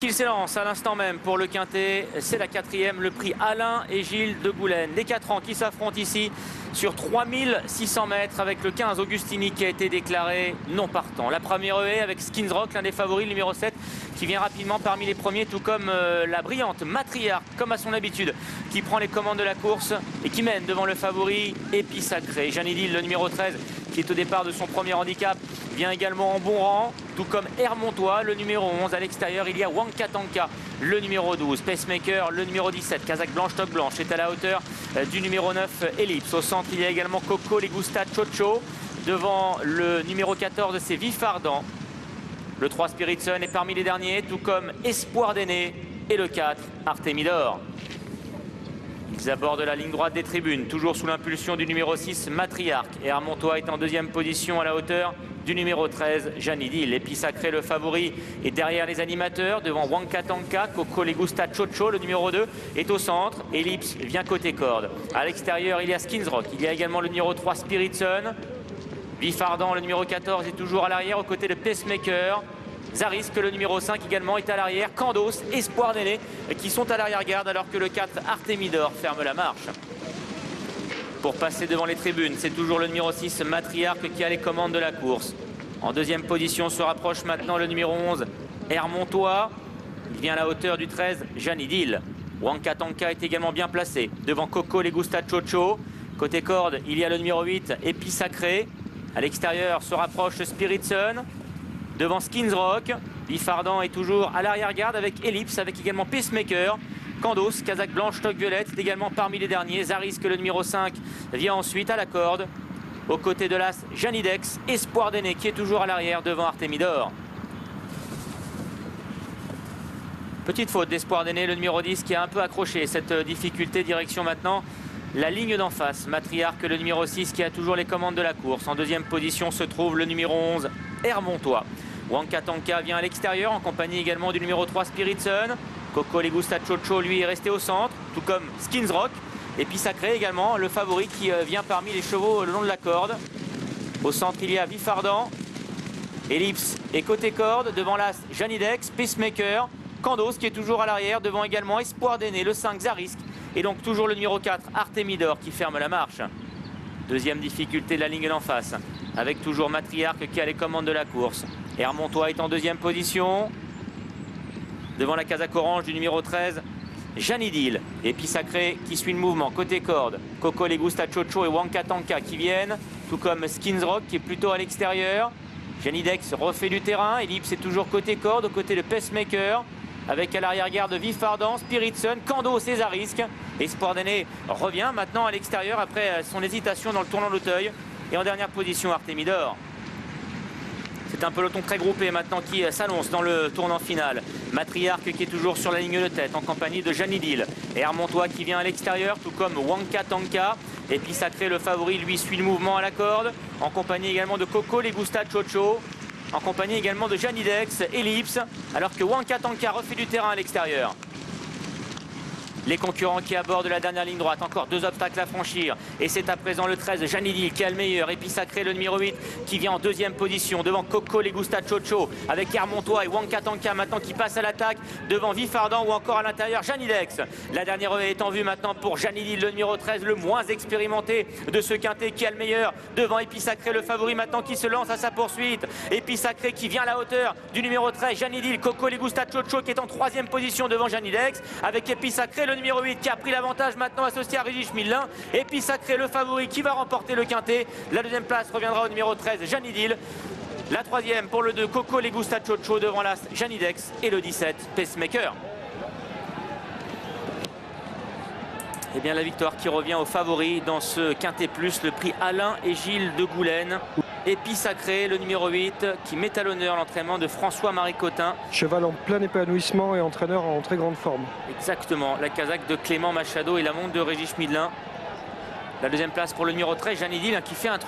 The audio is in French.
Il s'élance à l'instant même pour le quintet, c'est la quatrième, le prix Alain et Gilles de Goulenn. Les 4 ans qui s'affrontent ici sur 3600 mètres avec le 15 Augustini qui a été déclaré non partant. La première haie avec Skins Rock, l'un des favoris, le numéro 7, qui vient rapidement parmi les premiers, tout comme la brillante Matriarque, comme à son habitude, qui prend les commandes de la course et qui mène devant le favori Épi Sacré. Janidil, le numéro 13, qui est au départ de son premier handicap, vient également en bon rang, tout comme Hermontois, le numéro 11. À l'extérieur, il y a Wankatanka, le numéro 12. Pacemaker, le numéro 17. Kazakh Blanche, Toque Blanche, est à la hauteur du numéro 9, Ellipse. Au centre, il y a également Coco Legusta Chocho. Devant le numéro 14, c'est Vifardan. Le 3, Spiritson est parmi les derniers, tout comme Espoir d'Aîné et le 4, Artemidor. Ils abordent la ligne droite des tribunes, toujours sous l'impulsion du numéro 6, Matriarque. Et Hermontois est en deuxième position à la hauteur du numéro 13, Janidil. Épi Sacré, le favori, est derrière les animateurs, devant Wankatanka. Coco Legusta Chocho, le numéro 2, est au centre. Ellipse vient côté corde. À l'extérieur, il y a Skins Rock. Il y a également le numéro 3, Spiritson. Vifardan, le numéro 14, est toujours à l'arrière, aux côtés de Pacemaker. Zarisk, le numéro 5, également est à l'arrière. Kandos, Espoir d'Aîné, qui sont à l'arrière-garde, alors que le 4, Artemidor, ferme la marche. Pour passer devant les tribunes, c'est toujours le numéro 6, Matriarque, qui a les commandes de la course. En deuxième position se rapproche maintenant le numéro 11, Hermontois. Il vient à la hauteur du 13, Janidil. Wankatanka est également bien placé. Devant Coco Legusta Chocho. Côté corde, il y a le numéro 8, Épi Sacré. À l'extérieur se rapproche Spiritson. Devant Skins Rock, Vifardan est toujours à l'arrière-garde avec Ellipse, avec également Pacemaker. Kandos, Kazakh Blanche, Toque Violette, est également parmi les derniers. Zarisk, le numéro 5, vient ensuite à la corde. Aux côtés de l'As, Janidex, Espoir d'Aîné, qui est toujours à l'arrière devant Artemidor. Petite faute d'Espoir d'Aîné, le numéro 10, qui a un peu accroché cette difficulté. Direction maintenant la ligne d'en face. Matriarque, le numéro 6, qui a toujours les commandes de la course. En deuxième position se trouve le numéro 11, Hermontois. Wankatanka vient à l'extérieur en compagnie également du numéro 3, Spiritson. Coco Legusta Chocho, lui, est resté au centre, tout comme Skins Rock. Et puis Sacré également, le favori qui vient parmi les chevaux le long de la corde. Au centre, il y a Vifardan. Ellipse est côté corde, devant l'As, Janidex, Pacemaker. Kandos qui est toujours à l'arrière, devant également Espoir d'Aîné, le 5, Zarisk. Et donc toujours le numéro 4, Artemidor, qui ferme la marche. Deuxième difficulté de la ligne d'en face, avec toujours Matriarque qui a les commandes de la course. Hermontois est en deuxième position. Devant la casaque orange du numéro 13, Janidil. Épi Sacré qui suit le mouvement. Côté corde, Coco Legusta Chocho et Wankatanka qui viennent, tout comme Skins Rock qui est plutôt à l'extérieur. Janidex refait du terrain. Ellipse est toujours côté corde, aux côtés de Pacemaker. Avec à l'arrière-garde Vifardan, Spiritson, Kandos et Zarisk. Espoir d'Aîné revient maintenant à l'extérieur après son hésitation dans le tournant d'Auteuil. Et en dernière position, Artemidor. C'est un peloton très groupé maintenant qui s'annonce dans le tournant final. Matriarque qui est toujours sur la ligne de tête en compagnie de Janidil. Et Hermontois qui vient à l'extérieur, tout comme Wankatanka. Et puis Sacré, le favori, lui suit le mouvement à la corde. En compagnie également de Coco Legusta Chocho. En compagnie également de Janidex, Ellipse. Alors que Wankatanka refait du terrain à l'extérieur. Les concurrents qui abordent la dernière ligne droite, encore 2 obstacles à franchir. Et c'est à présent le 13, Janidil, qui a le meilleur. Épi Sacré, le numéro 8, qui vient en deuxième position devant Coco Legusta Chocho, avec Hermontois et Wankatanka maintenant qui passe à l'attaque devant Vifardan ou encore à l'intérieur Janidex. La dernière haie est en vue maintenant pour Janidil, le numéro 13, le moins expérimenté de ce quintet, qui a le meilleur devant Épi Sacré, le favori maintenant qui se lance à sa poursuite. Épi Sacré qui vient à la hauteur du numéro 13, Janidil. Coco Legusta Chocho qui est en troisième position devant Janidex, avec Épi Sacré, le numéro 8 qui a pris l'avantage maintenant associé à Régis Millin. Et puis Sacré, le favori qui va remporter le quintet. La deuxième place reviendra au numéro 13, Janidil. La troisième pour le 2, Coco Legusta Chocho devant l'As, Janidex. Et le 17, Pacemaker. Et bien la victoire qui revient aux favoris dans ce quintet plus, le prix Alain et Gilles de Goulenn. Épi Sacré, le numéro 8, qui met à l'honneur l'entraînement de François-Marie Cotin. Cheval en plein épanouissement et entraîneur en très grande forme. Exactement, la casaque de Clément Machado et la montre de Régis Millin. La deuxième place pour le numéro 13, Janidil, qui fait un truc.